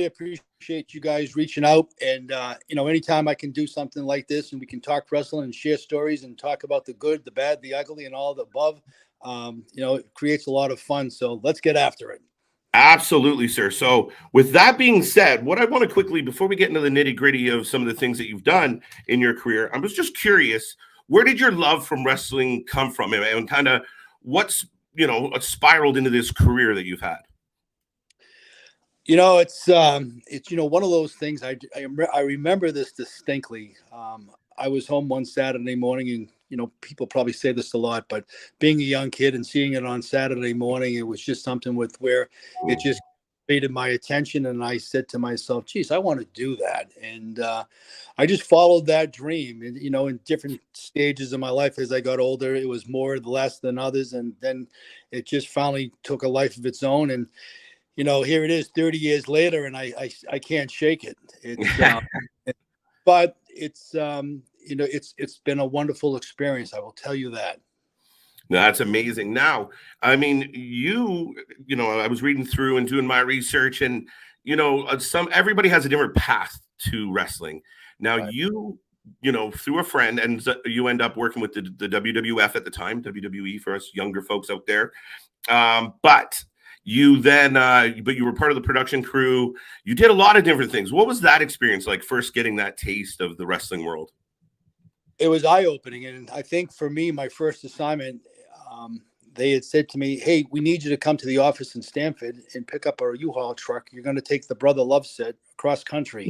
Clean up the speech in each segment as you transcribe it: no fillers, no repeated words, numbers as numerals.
appreciate you guys reaching out. And, anytime I can do something like this and we can talk wrestling and share stories and talk about the good, the bad, the ugly, and all the above, it creates a lot of fun. So let's get after it. Absolutely, sir. So with that being said, what I want to quickly, before we get into the nitty gritty of some of the things that you've done in your career, I was just curious, where did your love from wrestling come from, and kind of what's, spiraled into this career that you've had? It's one of those things. I remember this distinctly. I was home one Saturday morning, and people probably say this a lot, but being a young kid and seeing it on Saturday morning, it was just something with where it just created my attention, and I said to myself, "Geez, I want to do that." And I just followed that dream. And in different stages of my life, as I got older, it was more less than others, and then it just finally took a life of its own. And here it is 30 years later, and I can't shake it. But it's been a wonderful experience. I will tell you that. That's amazing. Now, I mean, I was reading through and doing my research, and everybody has a different path to wrestling. Now, Right. through a friend, and you end up working with the WWF at the time, WWE for us younger folks out there. But you then, but you were part of the production crew. You did a lot of different things. What was that experience like, first getting that taste of the wrestling world? It was eye-opening. And I think for me, my first assignment, they had said to me, "Hey, we need you to come to the office in Stamford and pick up our U-Haul truck. You're going to take the Brother Love set across country."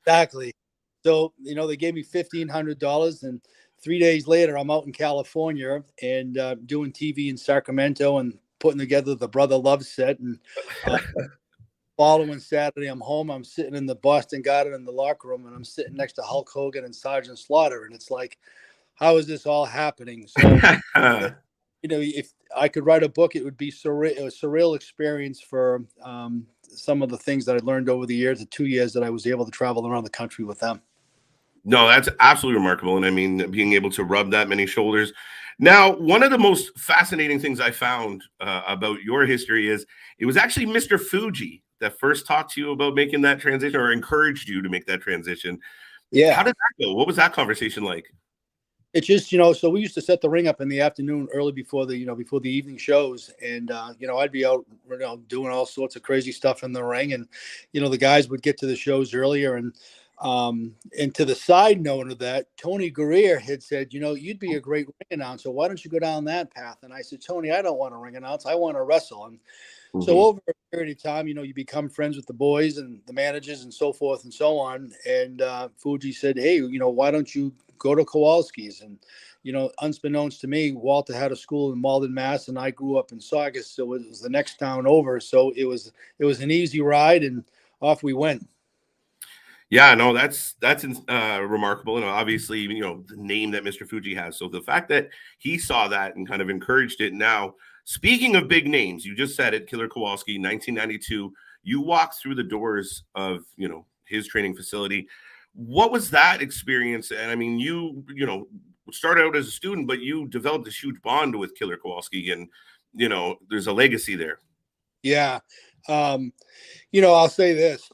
Exactly. So, they gave me $1,500, and 3 days later, I'm out in California and doing TV in Sacramento and putting together the Brother Love set. And following Saturday, I'm home. I'm sitting in the Boston Garden in the locker room, and I'm sitting next to Hulk Hogan and Sergeant Slaughter. And it's like, how is this all happening? So, if I could write a book, it would be surreal, a surreal experience for some of the things that I learned over the years, the 2 years that I was able to travel around the country with them. No, that's absolutely remarkable. And I mean, being able to rub that many shoulders. Now, one of the most fascinating things I found about your history is it was actually Mr. Fuji that first talked to you about making that transition, or encouraged you to make that transition. Yeah. How did that go? What was that conversation like? It's just, so we used to set the ring up in the afternoon early before the evening shows. And, I'd be out, doing all sorts of crazy stuff in the ring. And, the guys would get to the shows earlier. And to the side note of that, Tony Gurrier had said, you'd be a great ring announcer. Why don't you go down that path? And I said, Tony, I don't want to ring announce. I want to wrestle. And so over a period of time, you become friends with the boys and the managers and so forth and so on. And Fuji said, hey, why don't you go to Kowalski's? And, unbeknownst to me, Walter had a school in Malden, Mass, and I grew up in Saugus. So it was the next town over. So it was an easy ride, and off we went. Yeah, no, that's remarkable. And obviously, the name that Mr. Fuji has. So the fact that he saw that and kind of encouraged it. Now, speaking of big names, you just said it, Killer Kowalski, 1992, you walked through the doors of, his training facility. What was that experience? And I mean, you started out as a student, but you developed this huge bond with Killer Kowalski, and, there's a legacy there. Yeah. I'll say this.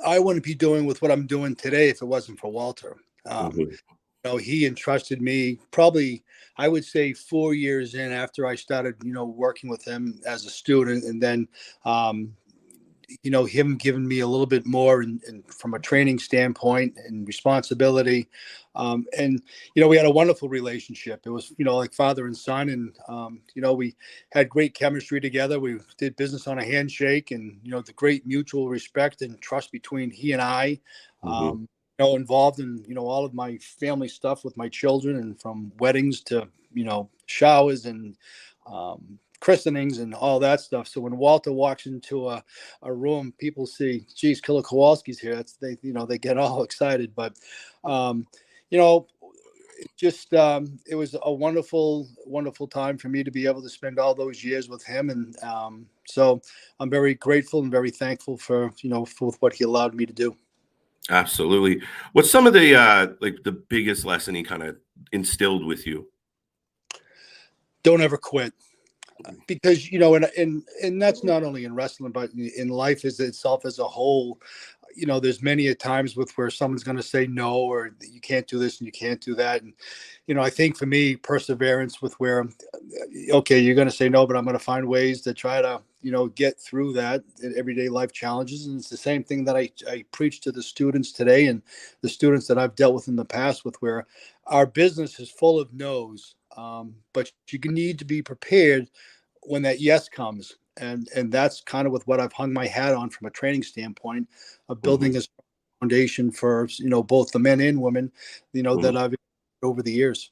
I wouldn't be doing with what I'm doing today if it wasn't for Walter. He entrusted me probably, I would say, 4 years in after I started, working with him as a student. And then, him giving me a little bit more and from a training standpoint and responsibility. And we had a wonderful relationship. It was, like father and son. And, we had great chemistry together. We did business on a handshake, and, the great mutual respect and trust between he and I, involved in, all of my family stuff with my children, and from weddings to, showers and, christenings and all that stuff. So when Walter walks into a room, people see, geez, Killer Kowalski's here. They get all excited. But, it was a wonderful, wonderful time for me to be able to spend all those years with him. And so I'm very grateful and very thankful for what he allowed me to do. Absolutely. What's some of the the biggest lesson he kind of instilled with you? Don't ever quit. because and that's not only in wrestling, but in life as itself as a whole. There's many a times with where someone's going to say no, or you can't do this and you can't do that. And, I think for me, perseverance with where, okay, you're going to say no, but I'm going to find ways to try to, get through that everyday life challenges. And it's the same thing that I preach to the students today and the students that I've dealt with in the past with where our business is full of no's. But you need to be prepared when that yes comes. And that's kind of with what I've hung my hat on from a training standpoint of building a foundation for, both the men and women, that I've over the years.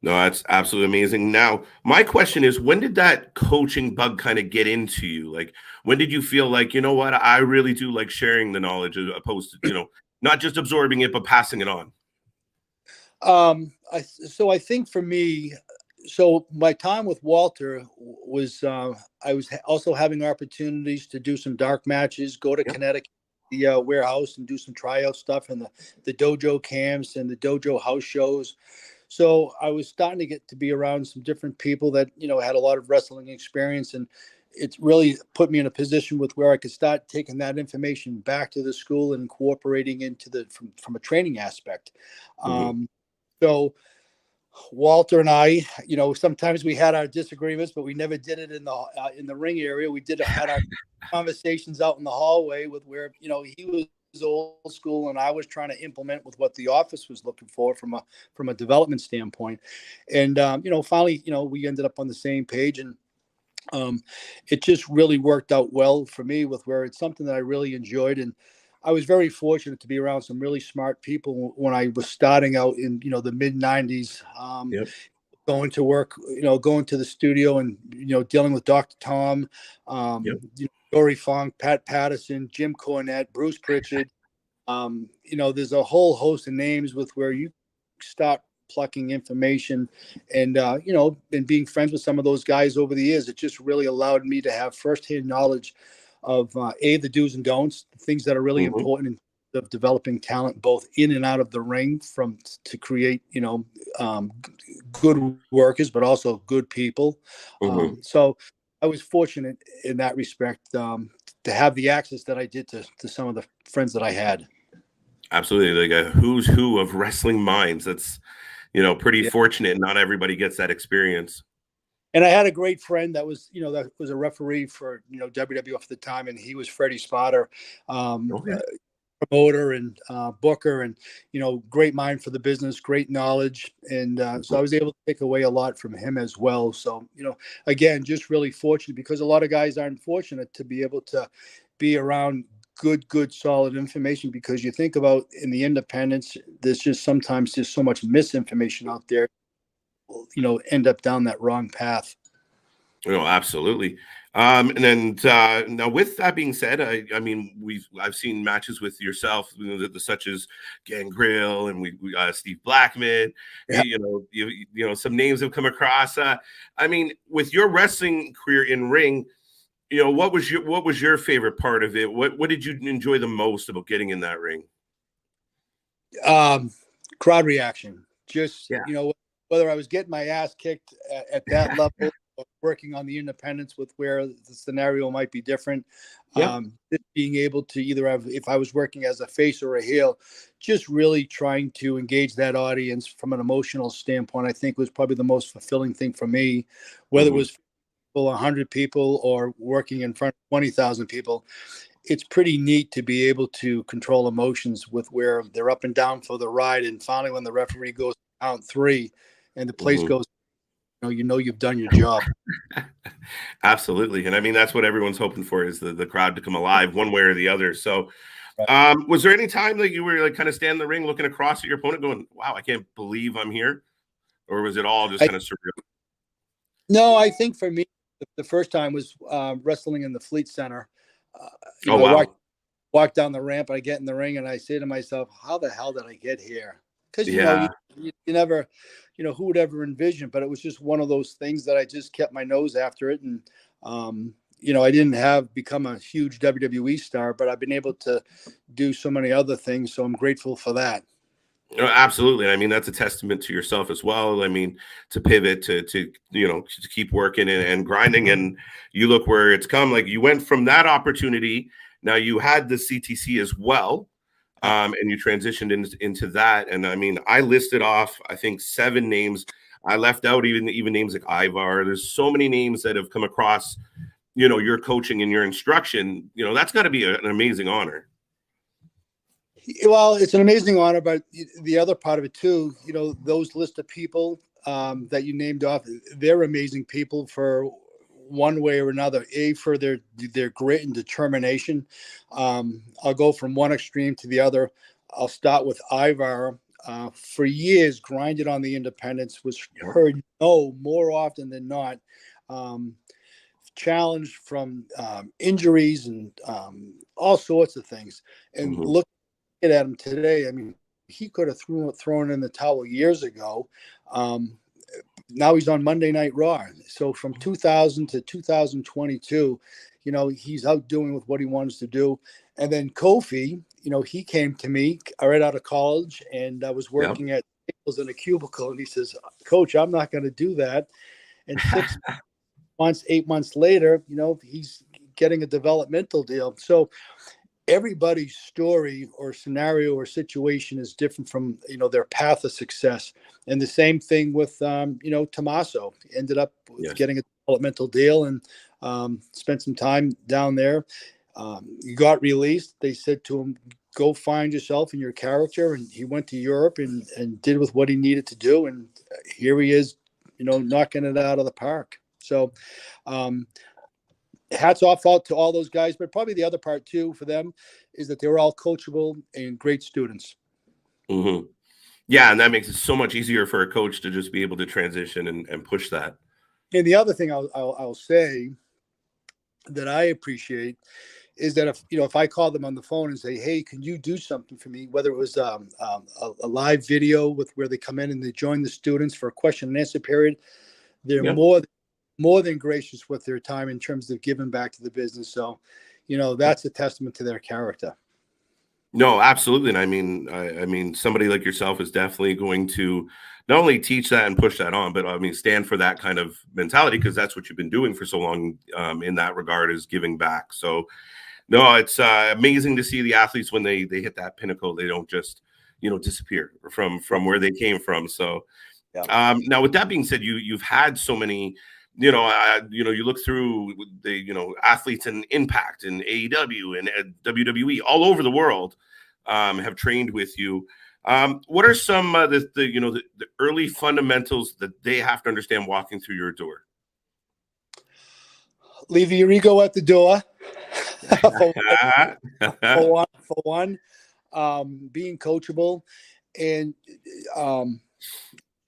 No, that's absolutely amazing. Now, my question is, when did that coaching bug kind of get into you? Like, when did you feel like, you know what, I really do like sharing the knowledge as opposed to, not just absorbing it, but passing it on? I think for me, so my time with Walter was, I was also having opportunities to do some dark matches, go to Connecticut, the warehouse, and do some tryout stuff and the dojo camps and the dojo house shows. So I was starting to get to be around some different people that, had a lot of wrestling experience. And it's really put me in a position with where I could start taking that information back to the school and incorporating into from a training aspect. So Walter and I, sometimes we had our disagreements, but we never did it in the ring area. We had our conversations out in the hallway with where, he was old school and I was trying to implement with what the office was looking for from a development standpoint. And, finally, we ended up on the same page, and it just really worked out well for me with where it's something that I really enjoyed. And I was very fortunate to be around some really smart people when I was starting out in, the mid 90s, going to work, going to the studio and, dealing with Dr. Tom, Dory Funk, Pat Patterson, Jim Cornette, Bruce Pritchard. There's a whole host of names with where you start plucking information and, and being friends with some of those guys over the years. It just really allowed me to have firsthand knowledge of the do's and don'ts, things that are really important in of developing talent both in and out of the ring to create good workers but also good people. So I was fortunate in that respect to have the access that I did to some of the friends that I had. Absolutely, like a who's who of wrestling minds. That's pretty fortunate. Not everybody gets that experience. And I had a great friend that was, that was a referee for, WWF at the time, and he was Freddie Spotter, promoter and booker, and, great mind for the business, great knowledge. And so I was able to take away a lot from him as well. So, again, just really fortunate because a lot of guys aren't fortunate to be able to be around good, solid information, because you think about in the independents, there's just sometimes just so much misinformation out there. End up down that wrong path. Absolutely. And then now, with that being said, I've seen matches with yourself, such as Gangrel and we Steve Blackman. Some names have come across. With your wrestling career in ring, what was your favorite part of it? What did you enjoy the most about getting in that ring? Crowd reaction. Just whether I was getting my ass kicked at that level or working on the independents with where the scenario might be different. Just being able to either have, if I was working as a face or a heel, just really trying to engage that audience from an emotional standpoint, I think was probably the most fulfilling thing for me, whether it was 100 people or working in front of 20,000 people. It's pretty neat to be able to control emotions with where they're up and down for the ride. And finally, when the referee goes count 3 and the place goes, you've done your job. Absolutely. And that's what everyone's hoping for, is the crowd to come alive one way or the other. So was there any time that you were like kind of standing in the ring looking across at your opponent going, wow, I can't believe I'm here? Or was it all just kind of surreal? No, I think for me, the first time was wrestling in the Fleet Center. Wow. I walk down the ramp, I get in the ring, and I say to myself, how the hell did I get here? Because, you never, who would ever envision, but it was just one of those things that I just kept my nose after it. And, I didn't become a huge WWE star, but I've been able to do so many other things. So I'm grateful for that. Absolutely. I mean, that's a testament to yourself as well. I mean, to pivot, to to keep working and grinding, and you look where it's come. Like you went from that opportunity. Now you had the CTC as well, and you transitioned into that. And I mean, I listed off, I think, 7 names. I left out even names like Ivar. There's so many names that have come across, your coaching and your instruction. That's got to be an amazing honor. Well, it's an amazing honor, but the other part of it too, those list of people that you named off, they're amazing people for one way or another. For their grit and determination. I'll go from one extreme to the other. I'll start with Ivar. For years, grinded on the independents, was heard no more often than not. Challenged from injuries and all sorts of things, and look at him today. I mean, he could have thrown in the towel years ago. Now he's on Monday Night Raw. So from 2000 to 2022, he's out doing with what he wants to do. And then Kofi, he came to me right out of college, and I was working at Staples in a cubicle, and he says, "Coach, I'm not going to do that." And 8 months later, he's getting a developmental deal. So everybody's story or scenario or situation is different from their path of success. And the same thing with Tommaso ended up getting a developmental deal and spent some time down there. He got released. They said to him, "Go find yourself and your character," and he went to Europe and did with what he needed to do, and here he is knocking it out of the park. So hats off to all those guys, but probably the other part too for them is that they were all coachable and great students. Yeah, and that makes it so much easier for a coach to just be able to transition and push that. And the other thing I'll say that I appreciate is that if I call them on the phone and say, "Hey, can you do something for me?" Whether it was a live video with where they come in and they join the students for a question and answer period, they're more than gracious with their time in terms of giving back to the business. So, that's a testament to their character. No, absolutely. And I mean, somebody like yourself is definitely going to not only teach that and push that on, but I mean, stand for that kind of mentality, because that's what you've been doing for so long in that regard, is giving back. So, no, it's amazing to see the athletes when they hit that pinnacle. They don't just, disappear from where they came from. So, now with that being said, you've had so many. You look through the athletes in Impact and AEW and WWE all over the world have trained with you. What are some the early fundamentals that they have to understand walking through your door? Leave your ego at the door. for one, being coachable and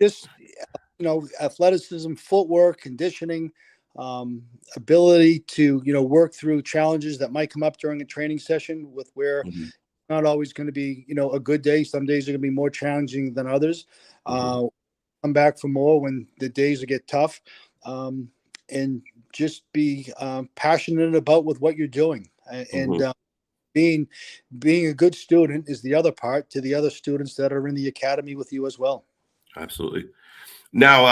just athleticism, footwork, conditioning, ability to work through challenges that might come up during a training session with where not always going to be a good day. Some days are going to be more challenging than others. Come back for more when the days get tough, and just be passionate about with what you're doing. And being a good student is the other part to the other students that are in the academy with you as well. Absolutely. Now,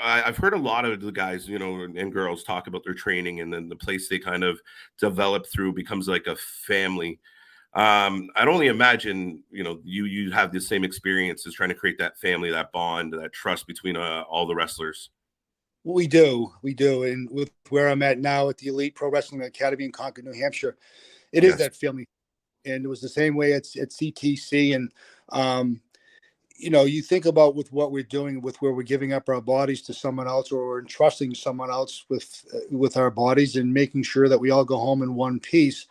I've heard a lot of the guys, and girls talk about their training, and then the place they kind of develop through becomes like a family. I'd only imagine, you have the same experience as trying to create that family, that bond, that trust between all the wrestlers. We do. And with where I'm at now at the Elite Pro Wrestling Academy in Concord, New Hampshire, it is that family. And it was the same way at CTC. And, you think about with what we're doing, with where we're giving up our bodies to someone else, or we're entrusting someone else with our bodies, and making sure that we all go home in one piece.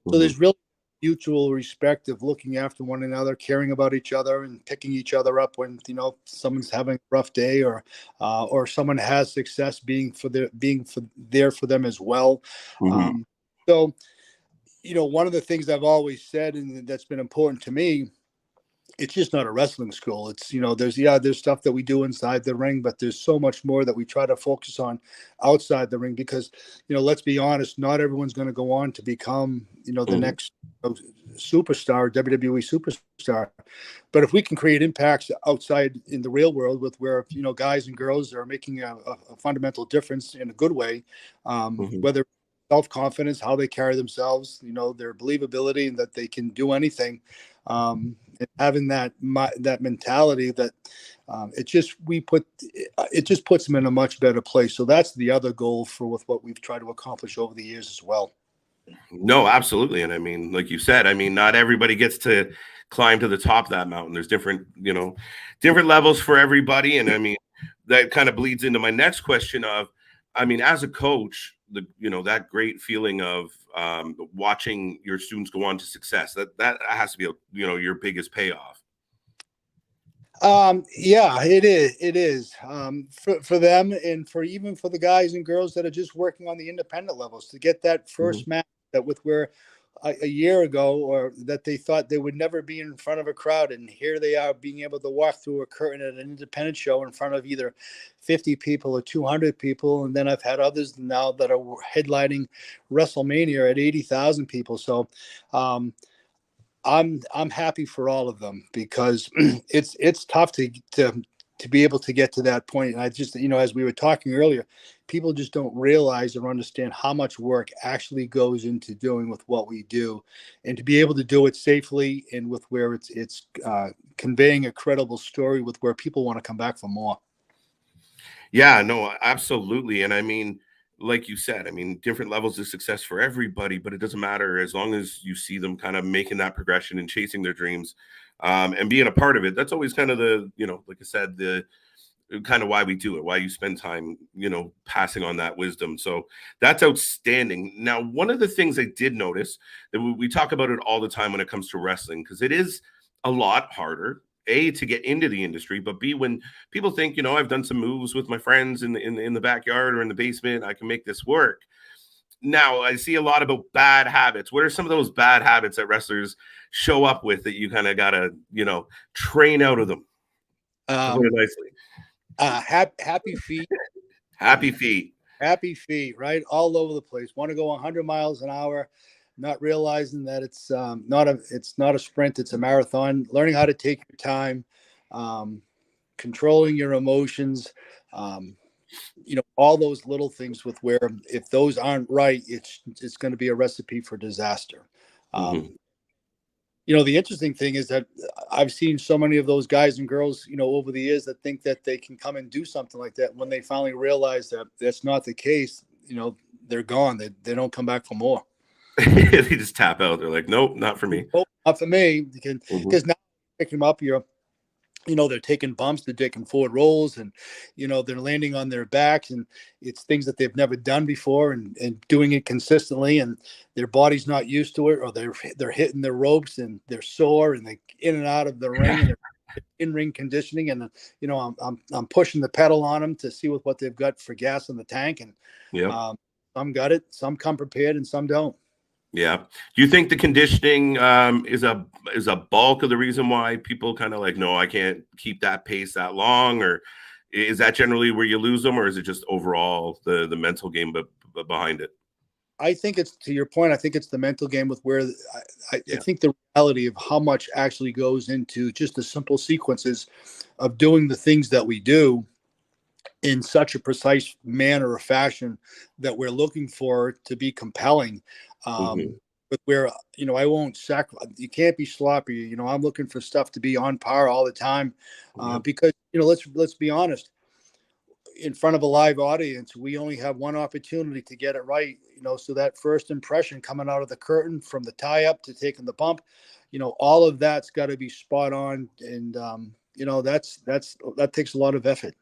So there's really mutual respect of looking after one another, caring about each other, and picking each other up when someone's having a rough day, or someone has success, being there for them as well. So one of the things I've always said, and that's been important to me, it's just not a wrestling school. It's, there's stuff that we do inside the ring, but there's so much more that we try to focus on outside the ring because, let's be honest, not everyone's going to go on to become, the next superstar, WWE superstar. But if we can create impacts outside in the real world with where, guys and girls are making a fundamental difference in a good way, whether self-confidence, how they carry themselves, their believability and that they can do anything. And having that mentality that it just puts them in a much better place. So that's the other goal with what we've tried to accomplish over the years as well. No, absolutely. And I mean, like you said, I mean, not everybody gets to climb to the top of that mountain. There's different levels for everybody. And I mean, that kind of bleeds into my next question of, I mean, as a coach, that great feeling of watching your students go on to success, that has to be your biggest payoff. Yeah, it is for them, and for the guys and girls that are just working on the independent levels to get that first match that with where a year ago, or that they thought they would never be in front of a crowd, and here they are being able to walk through a curtain at an independent show in front of either 50 people or 200 people. And then I've had others now that are headlining WrestleMania at 80,000 people. So I'm happy for all of them because it's tough to be able to get to that point. And I just, as we were talking earlier, people just don't realize or understand how much work actually goes into doing with what we do, and to be able to do it safely and with where it's conveying a credible story with where people want to come back for more. Yeah, no, absolutely. And I mean, like you said, I mean, different levels of success for everybody, but it doesn't matter as long as you see them kind of making that progression and chasing their dreams and being a part of it. That's always kind of the, like I said, the kind of why we do it, why you spend time, passing on that wisdom. So that's outstanding. Now, one of the things I did notice that we talk about it all the time when it comes to wrestling, because it is a lot harder. A, to get into the industry, but B, when people think, I've done some moves with my friends in the backyard or in the basement, I can make this work. Now, I see a lot about bad habits. What are some of those bad habits that wrestlers show up with that you kind of got to, train out of them? To put it nicely. Happy feet. Happy feet. Happy feet, right? All over the place. Want to go 100 miles an hour. Not realizing that it's not a sprint, it's a marathon. Learning how to take your time, controlling your emotions, all those little things with where if those aren't right, it's going to be a recipe for disaster. The interesting thing is that I've seen so many of those guys and girls, over the years that think that they can come and do something like that. When they finally realize that that's not the case, they're gone. They don't come back for more. They just tap out. They're like, nope, not for me. Nope, not for me. Because now picking them up, they're taking bumps, they're taking forward rolls, and they're landing on their backs, and it's things that they've never done before, and doing it consistently, and their body's not used to it, or they're hitting their ropes and they're sore, and they in and out of the ring, and they're in ring conditioning, and I'm pushing the pedal on them to see what they've got for gas in the tank, and some got it, some come prepared, and some don't. Yeah. Do you think the conditioning is a bulk of the reason why people kind of like, no, I can't keep that pace that long? Or is that generally where you lose them? Or is it just overall the mental game behind it? I think it's, to your point, I think it's the mental game with where I think the reality of how much actually goes into just the simple sequences of doing the things that we do in such a precise manner or fashion that we're looking for to be compelling. But where, I won't you can't be sloppy. I'm looking for stuff to be on par all the time because, let's be honest, in front of a live audience, we only have one opportunity to get it right. So that first impression coming out of the curtain, from the tie up to taking the bump, all of that's got to be spot on. And, that takes a lot of effort.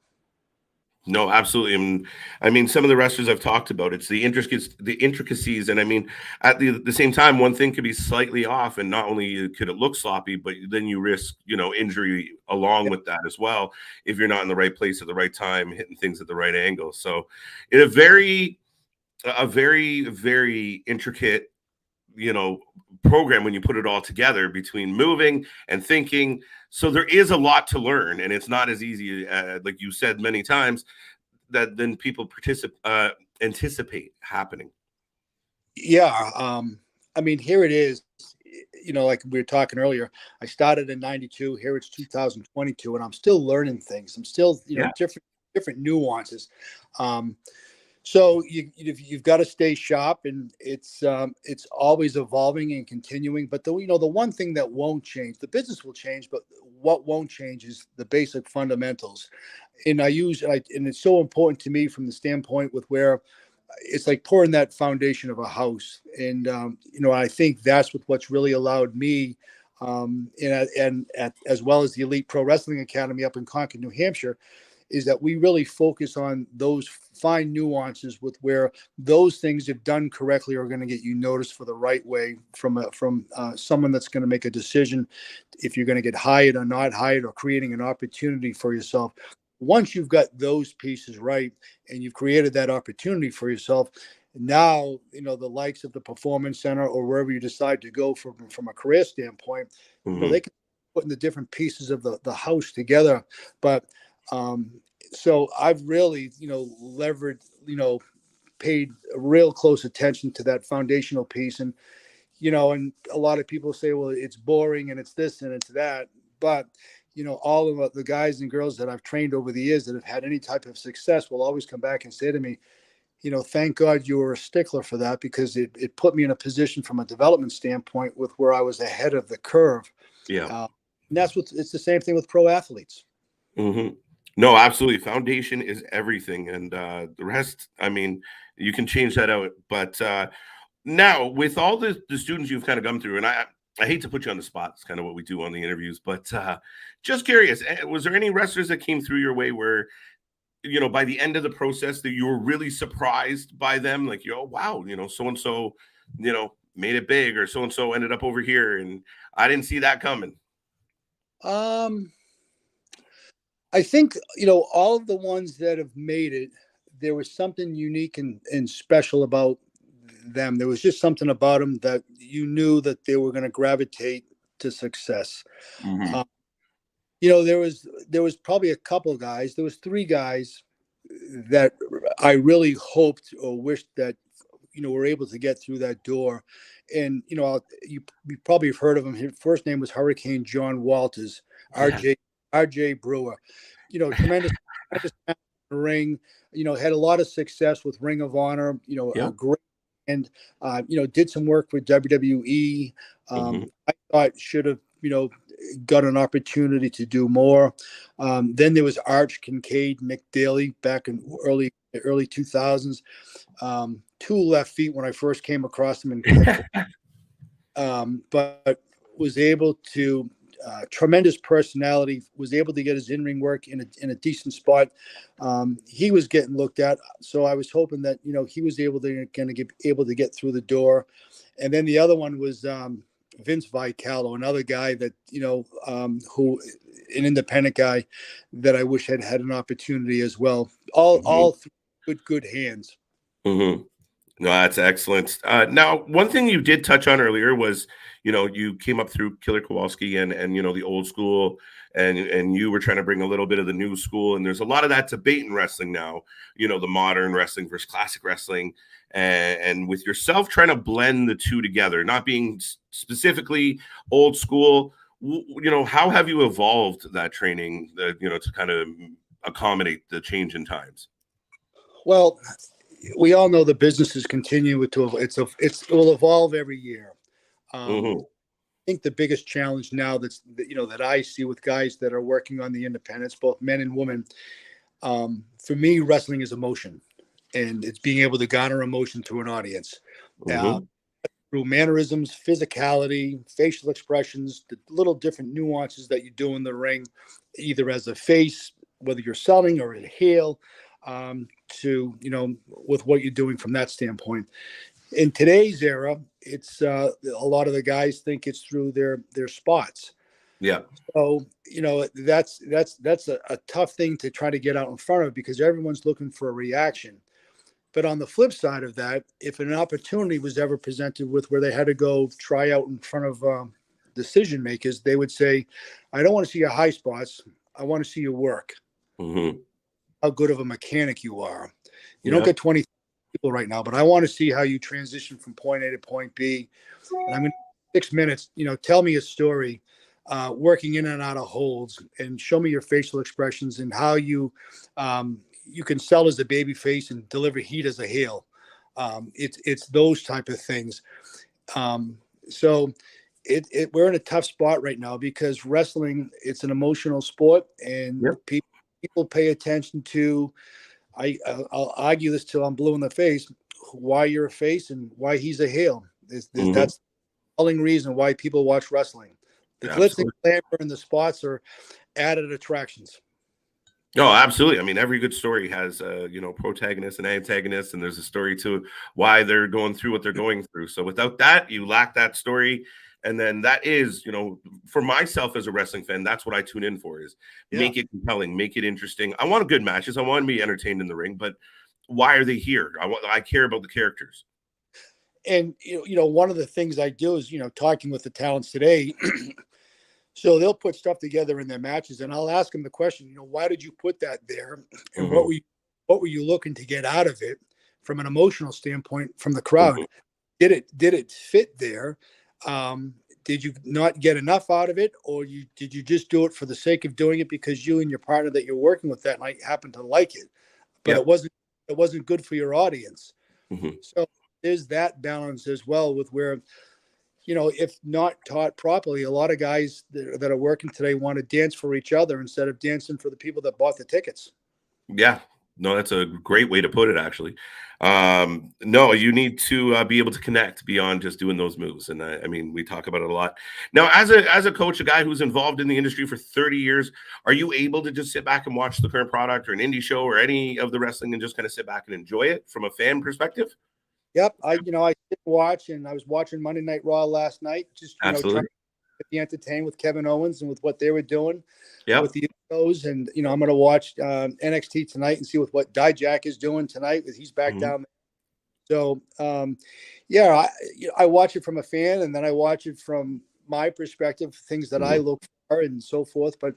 No, absolutely. And I mean, some of the wrestlers I've talked about, it's the intricacies. And I mean, at the same time, one thing could be slightly off, and not only could it look sloppy, but then you risk, injury along with that as well, if you're not in the right place at the right time, hitting things at the right angle. So a very, very intricate program when you put it all together between moving and thinking. So there is a lot to learn, and it's not as easy, like you said many times, that then people anticipate happening. Yeah. I mean, here it is, like we were talking earlier, I started in 92, here it's 2022, and I'm still learning things. I'm still, different nuances. So you've got to stay sharp, and it's always evolving and continuing. But the one thing that won't change, the business will change, but what won't change is the basic fundamentals. And and it's so important to me from the standpoint with where it's like pouring that foundation of a house. And I think that's what's really allowed me, as well as the Elite Pro Wrestling Academy up in Concord, New Hampshire, is that we really focus on those fine nuances with where those things, if done correctly, are going to get you noticed for the right way from someone that's going to make a decision if you're going to get hired or not hired, or creating an opportunity for yourself. Once you've got those pieces right and you've created that opportunity for yourself, now the likes of the Performance Center or wherever you decide to go from a career standpoint, they can put in the different pieces of the house together. But so I've really, paid real close attention to that foundational piece. And, and a lot of people say, well, it's boring and it's this and it's that. But, all of the guys and girls that I've trained over the years that have had any type of success will always come back and say to me, thank God you were a stickler for that, because it put me in a position from a development standpoint with where I was ahead of the curve. Yeah. And it's the same thing with pro athletes. Mm-hmm. No, absolutely. Foundation is everything. And the rest, I mean, you can change that out. But now with all the students you've kind of gone through, and I hate to put you on the spot. It's kind of what we do on the interviews, but just curious, was there any wrestlers that came through your way where, by the end of the process that you were really surprised by them? Like, wow, so-and-so, made it big, or so-and-so ended up over here, and I didn't see that coming. I think, all of the ones that have made it, there was something unique and special about them. There was just something about them that you knew that they were going to gravitate to success. Mm-hmm. There was probably a couple of guys. There was 3 guys that I really hoped or wished that, were able to get through that door. And, you probably have heard of him. His first name was Hurricane John Walters, RJ Brewer. Tremendous ring, had a lot of success with Ring of Honor, a great, and, did some work with WWE. I thought should have, got an opportunity to do more. Then there was Arch Kincaid McDaly back in early 2000s. 2 left feet when I first came across him, but was able to, tremendous personality, was able to get his in-ring work in a decent spot. He was getting looked at, so I was hoping that he was able to get through the door. And then the other one was Vince Vicalo, another guy that who, an independent guy that I wish had had an opportunity as well. All good hands. Mm-hmm. No, that's excellent. Now, one thing you did touch on earlier was, you came up through Killer Kowalski and the old school, and you were trying to bring a little bit of the new school. And there's a lot of that debate in wrestling now, the modern wrestling versus classic wrestling, and with yourself trying to blend the two together, not being specifically old school. How have you evolved that training, to kind of accommodate the change in times? Well, we all know the businesses continue to it will evolve every year. I think the biggest challenge now that I see with guys that are working on the independents, both men and women, for me, wrestling is emotion, and it's being able to garner emotion through an audience, through mannerisms, physicality, facial expressions, the little different nuances that you do in the ring, either as a face, whether you're selling or a heel, to with what you're doing from that standpoint. In today's era, it's a lot of the guys think it's through their spots. Yeah. So that's a tough thing to try to get out in front of, because everyone's looking for a reaction. But on the flip side of that, if an opportunity was ever presented with where they had to go try out in front of decision makers, they would say, I don't want to see your high spots. I want to see your work, Mm-hmm. how good of a mechanic you are. You don't Yeah. get 20 people right now, but I want to see how you transition from point A to point B. And I'm going to 6 minutes, tell me a story, working in and out of holds, and show me your facial expressions and how you can sell as a baby face and deliver heat as a heel. It's those type of things. So we're in a tough spot right now because wrestling, it's an emotional sport, and Yep. people pay attention to. I'll argue this till I'm blue in the face. Why you're a face and why he's a heel. Mm-hmm. That's the only reason why people watch wrestling. The glitz and glamour and the spots are added attractions. Oh, absolutely. I mean, every good story has protagonist and antagonist, and there's a story to why they're going through what they're going through. So without that, you lack that story. And then that is, for myself as a wrestling fan, that's what I tune in for is make it compelling, make it interesting. I want good matches. I want to be entertained in the ring, but why are they here? I care about the characters. And, one of the things I do is, talking with the talents today, so they'll put stuff together in their matches, and I'll ask them the question, why did you put that there? And Mm-hmm. what were you looking to get out of it from an emotional standpoint from the crowd? Mm-hmm. Did it fit there? Did you not get enough out of it, or did you just do it for the sake of doing it because you and your partner that you're working with that night happen to like it, but it wasn't good for your audience? Mm-hmm. So there's that balance as well with where, if not taught properly, a lot of guys that are working today want to dance for each other instead of dancing for the people that bought the tickets. Yeah, no, that's a great way to put it, actually. No, you need to be able to connect beyond just doing those moves. And I mean, we talk about it a lot. Now, as a coach, a guy who's involved in the industry for 30 years, are you able to just sit back and watch the current product or an indie show or any of the wrestling and just kind of sit back and enjoy it from a fan perspective? Yep. I sit and watch, and I was watching Monday Night Raw last night, just, Absolutely. trying to be entertained with Kevin Owens and with what they were doing Yep. with the shows. And, I'm going to watch NXT tonight and see what Dijak is doing tonight. He's back Mm-hmm. down there. So, I watch it from a fan, and then I watch it from my perspective, things that I look for and so forth. But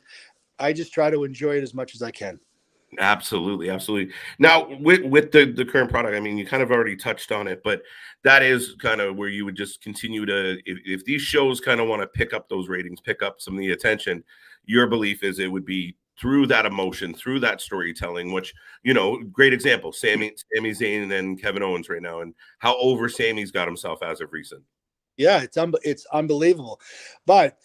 I just try to enjoy it as much as I can. Absolutely, absolutely. Now, with the current product, I mean, you kind of already touched on it, but that is kind of where you would just continue to, if these shows kind of want to pick up those ratings, pick up some of the attention, your belief is it would be through that emotion, through that storytelling, which, great example, Sami Zayn and Kevin Owens right now, and how over Sami's got himself as of recent. Yeah, it's unbelievable. But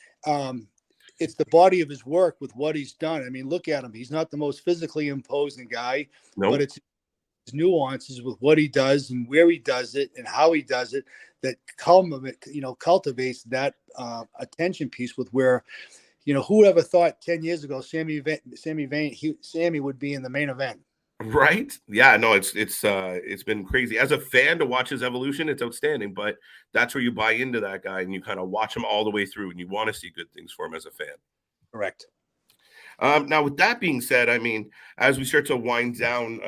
it's the body of his work with what he's done. I mean, look at him. He's not the most physically imposing guy, but it's his nuances with what he does and where he does it and how he does it that cultivates that attention piece with where, who ever thought 10 years ago Sami would be in the main event? Right? Yeah, no, it's been crazy. As a fan to watch his evolution, it's outstanding, but that's where you buy into that guy and you kind of watch him all the way through and you want to see good things for him as a fan. Correct. Now, with that being said, I mean, as we start to wind down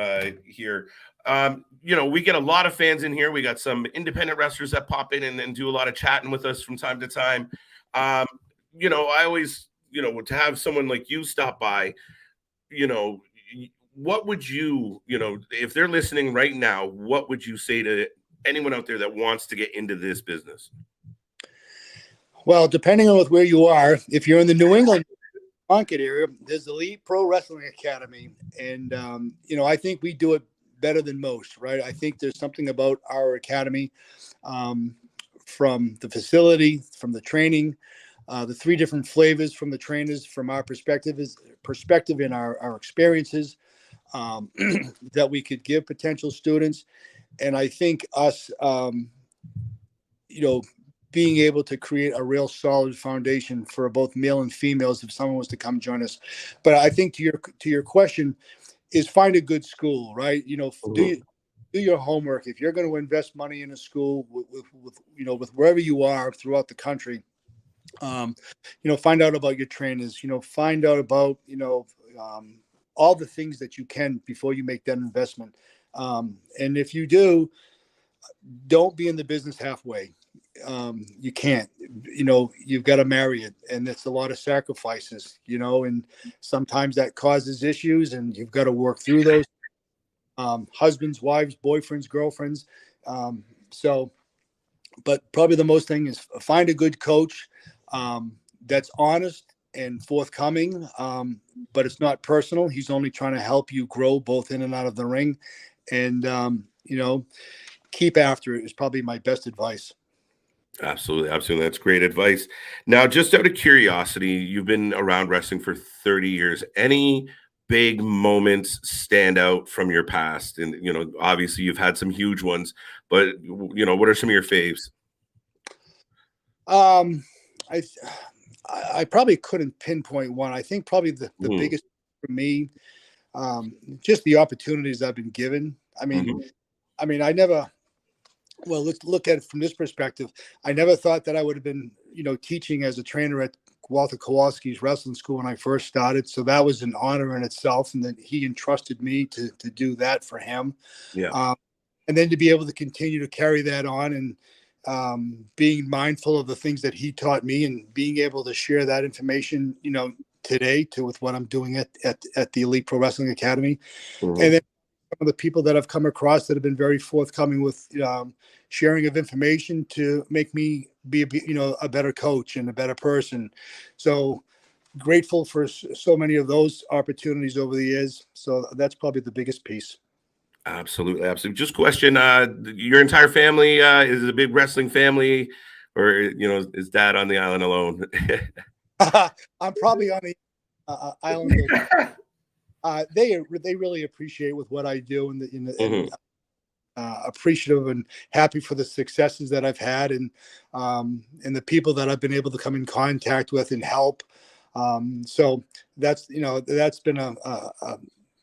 here, we get a lot of fans in here. We got some independent wrestlers that pop in and do a lot of chatting with us from time to time. I always, to have someone like you stop by, what would you, if they're listening right now, what would you say to anyone out there that wants to get into this business? Well, depending on where you are, if you're in the New England market area, there's the Elite Pro Wrestling Academy. And, I think we do it better than most, right? I think there's something about our academy, from the facility, from the training, the three different flavors from the trainers, from our perspective in our experiences, that we could give potential students. And I think us, being able to create a real solid foundation for both male and females if someone was to come join us. But I think to your question is find a good school, right? Do your homework. If you're going to invest money in a school with wherever you are throughout the country, find out about your trainers, find out about, all the things that you can before you make that investment. And if you do, don't be in the business halfway. You can't, you've got to marry it, and it's a lot of sacrifices, and sometimes that causes issues, and you've got to work through those. Husbands, wives, boyfriends, girlfriends. So, but probably the most thing is find a good coach that's honest and forthcoming, but it's not personal. He's only trying to help you grow both in and out of the ring, and keep after it is probably my best advice. Absolutely. Absolutely. That's great advice. Now, just out of curiosity, you've been around wrestling for 30 years. Any big moments stand out from your past? And, obviously you've had some huge ones, but, what are some of your faves? I probably couldn't pinpoint one. I think probably the biggest for me, just the opportunities I've been given. I mean, I never, well, let's look at it from this perspective. I never thought that I would have been, teaching as a trainer at Walter Kowalski's wrestling school when I first started. So that was an honor in itself. And then he entrusted me to do that for him. Yeah. And then to be able to continue to carry that on and being mindful of the things that he taught me and being able to share that information, today with what I'm doing at the Elite Pro Wrestling Academy. And then some of the people that I've come across that have been very forthcoming with sharing of information to make me be a better coach and a better person. So grateful for so many of those opportunities over the years. So that's probably the biggest piece. Absolutely. Absolutely. Just question, your entire family is a big wrestling family, or, is dad on the island alone? I'm probably on the island. They really appreciate with what I do and appreciative and happy for the successes that I've had and the people that I've been able to come in contact with and help. So that's been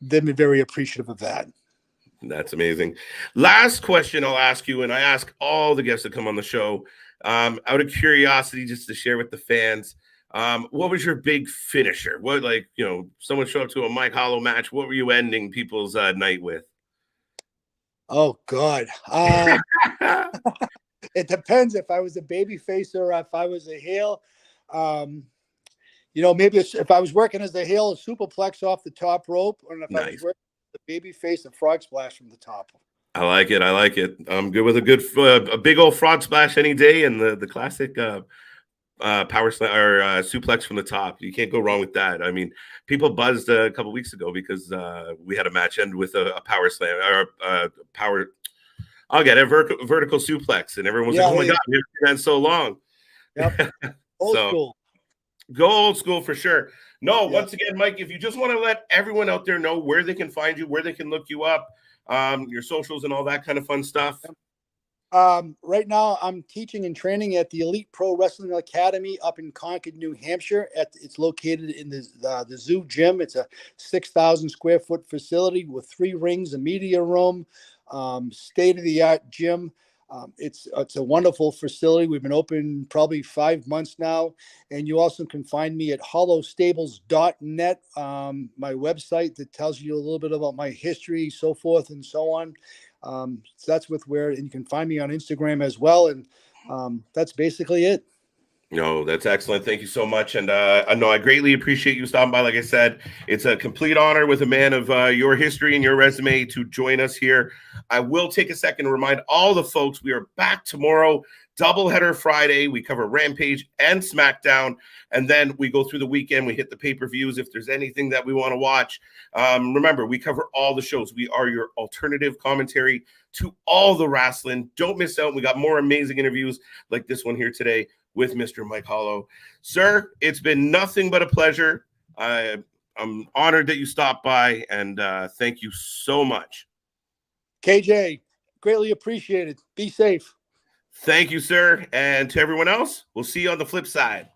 they've been very appreciative of that. That's amazing. Last question I'll ask you, and I ask all the guests that come on the show, out of curiosity, just to share with the fans. What was your big finisher? What, someone showed up to a Mike Hollow match. What were you ending people's night with? Oh God. It depends if I was a baby face or if I was a heel. Maybe if I was working as a heel, a superplex off the top rope, or if I was working as a baby face, a frog splash from the top. I like it. I like it. I'm good with a big old frog splash any day, and the classic power slam or suplex from the top. You can't go wrong with that. I mean, people buzzed a couple weeks ago because we had a match end with a power slam or power. I'll get a vertical suplex, and everyone was like, "Oh my God, we've been so long." Yep. Old school. Go old school for sure. No, once again, Mike, if you just want to let everyone out there know where they can find you, where they can look you up, your socials and all that kind of fun stuff. Right now I'm teaching and training at the Elite Pro Wrestling Academy up in Concord, New Hampshire. It's located in the Zoo Gym. It's a 6,000 square foot facility with 3 rings, a media room, state-of-the-art gym. It's a wonderful facility. We've been open probably 5 months now. And you also can find me at hollowstables.net, my website that tells you a little bit about my history, so forth and so on. So that's and you can find me on Instagram as well. And that's basically it. No, that's excellent. Thank you so much. And I greatly appreciate you stopping by. Like I said, it's a complete honor with a man of your history and your resume to join us here. I will take a second to remind all the folks we are back tomorrow, doubleheader Friday. We cover Rampage and SmackDown, and then we go through the weekend. We hit the pay-per-views if there's anything that we want to watch. Remember, we cover all the shows. We are your alternative commentary to all the wrestling. Don't miss out. We got more amazing interviews like this one here today with Mr. Mike Hollow. Sir, it's been nothing but a pleasure. I'm honored that you stopped by, and thank you so much. KJ, greatly appreciated. Be safe. Thank you, sir. And to everyone else, we'll see you on the flip side.